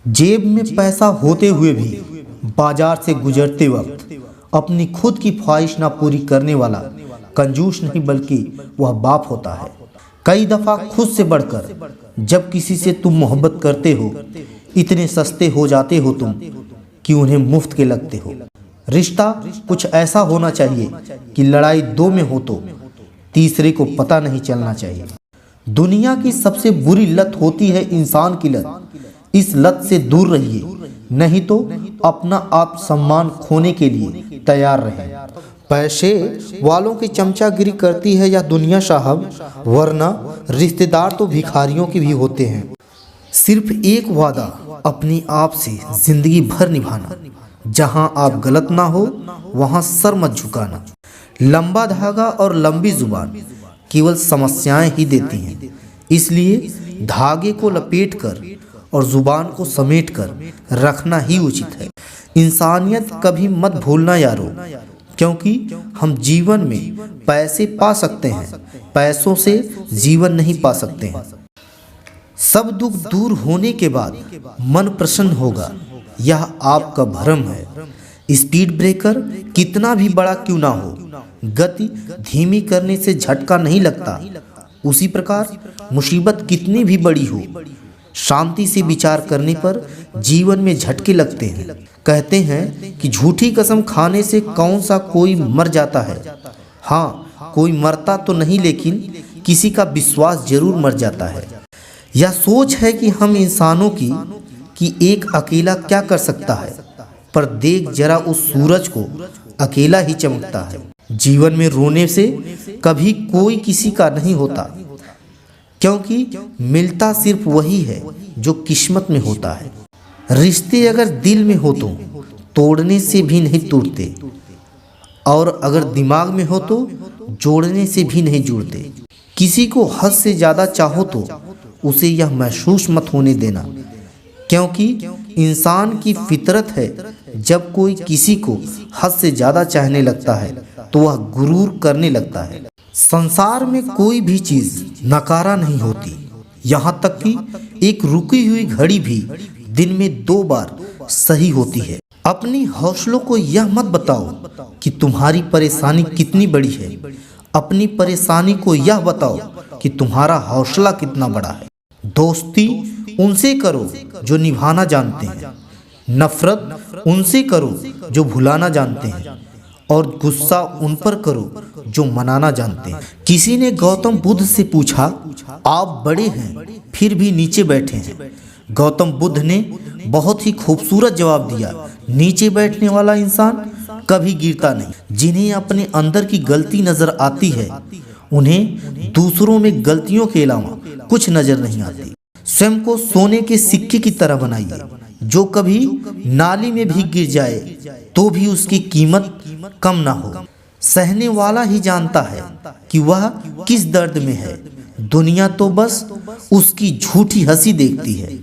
जेब में पैसा होते हुए भी बाजार से गुजरते वक्त अपनी खुद की ख्वाहिश ना पूरी करने वाला कंजूस नहीं बल्कि वह बाप होता है। कई दफा खुद से बढ़कर जब किसी से तुम मोहब्बत करते हो, इतने सस्ते हो जाते हो तुम कि उन्हें मुफ्त के लगते हो। रिश्ता कुछ ऐसा होना चाहिए कि लड़ाई दो में हो तो तीसरे को पता नहीं चलना चाहिए। दुनिया की सबसे बुरी लत होती है इंसान की लत। इस लत से दूर रहिए, नहीं तो अपना आप सम्मान खोने के लिए तैयार रहें। पैसे वालों की चमचागिरी करती है या दुनिया साहब, वरना रिश्तेदार तो भिखारियों के भी होते हैं। सिर्फ एक वादा अपनी आप से जिंदगी भर निभाना, जहां आप गलत ना हो वहां सर मत झुकाना। लंबा धागा और लंबी जुबान केवल समस्याएं ही देती हैं, इसलिए धागे को लपेटकर और जुबान को समेटकर रखना ही उचित है। इंसानियत कभी मत भूलना यारो, क्योंकि हम जीवन में पैसे पा सकते हैं, पैसों से जीवन नहीं पा सकते हैं। सब दुख दूर होने के बाद मन प्रसन्न होगा, यह आपका भ्रम है। स्पीड ब्रेकर कितना भी बड़ा क्यों ना हो, गति धीमी करने से झटका नहीं लगता। उसी प्रकार मुसीबत कितनी भी बड़ी हो, शांति से विचार करने पर जीवन में झटके लगते हैं। कहते हैं कि झूठी कसम खाने से कौन सा कोई मर जाता है। हाँ, कोई मरता तो नहीं, लेकिन किसी का विश्वास जरूर मर जाता है। यह सोच है कि हम इंसानों की कि एक अकेला क्या कर सकता है, पर देख जरा उस सूरज को, अकेला ही चमकता है। जीवन में रोने से कभी कोई किसी का नहीं होता, क्योंकि मिलता सिर्फ वही है जो किस्मत में होता है। रिश्ते अगर दिल में हो तो तोड़ने से भी नहीं टूटते, और अगर दिमाग में हो तो जोड़ने से भी नहीं जुड़ते। किसी को हद से ज़्यादा चाहो तो उसे यह महसूस मत होने देना, क्योंकि इंसान की फितरत है, जब कोई किसी को हद से ज़्यादा चाहने लगता है तो वह गुरूर करने लगता है। संसार में कोई भी चीज़ नकारा नहीं होती, यहाँ तक कि एक रुकी हुई घड़ी भी दिन में 2 बार सही होती है। अपनी हौसलों को यह मत बताओ कि तुम्हारी परेशानी कितनी बड़ी है, अपनी परेशानी को यह बताओ कि तुम्हारा हौसला कितना बड़ा है। दोस्ती उनसे करो जो निभाना जानते हैं, नफरत उनसे करो जो भुलाना जानते हैं, और गुस्सा उन पर करो जो मनाना जानते हैं। किसी ने गौतम बुद्ध से पूछा, आप बड़े हैं फिर भी नीचे बैठे हैं। गौतम बुद्ध ने बहुत ही खूबसूरत जवाब दिया, नीचे बैठने वाला इंसान कभी गिरता नहीं। जिन्हें अपने अंदर की गलती नजर आती है, उन्हें दूसरों में गलतियों के अलावा कुछ नजर नहीं आती। स्वयं को सोने के सिक्के की तरह बनाइए, जो कभी नाली में भी गिर जाए तो भी उसकी कीमत कम ना हो। सहने वाला ही जानता है कि वह किस दर्द में है, दुनिया तो बस उसकी झूठी हंसी देखती है।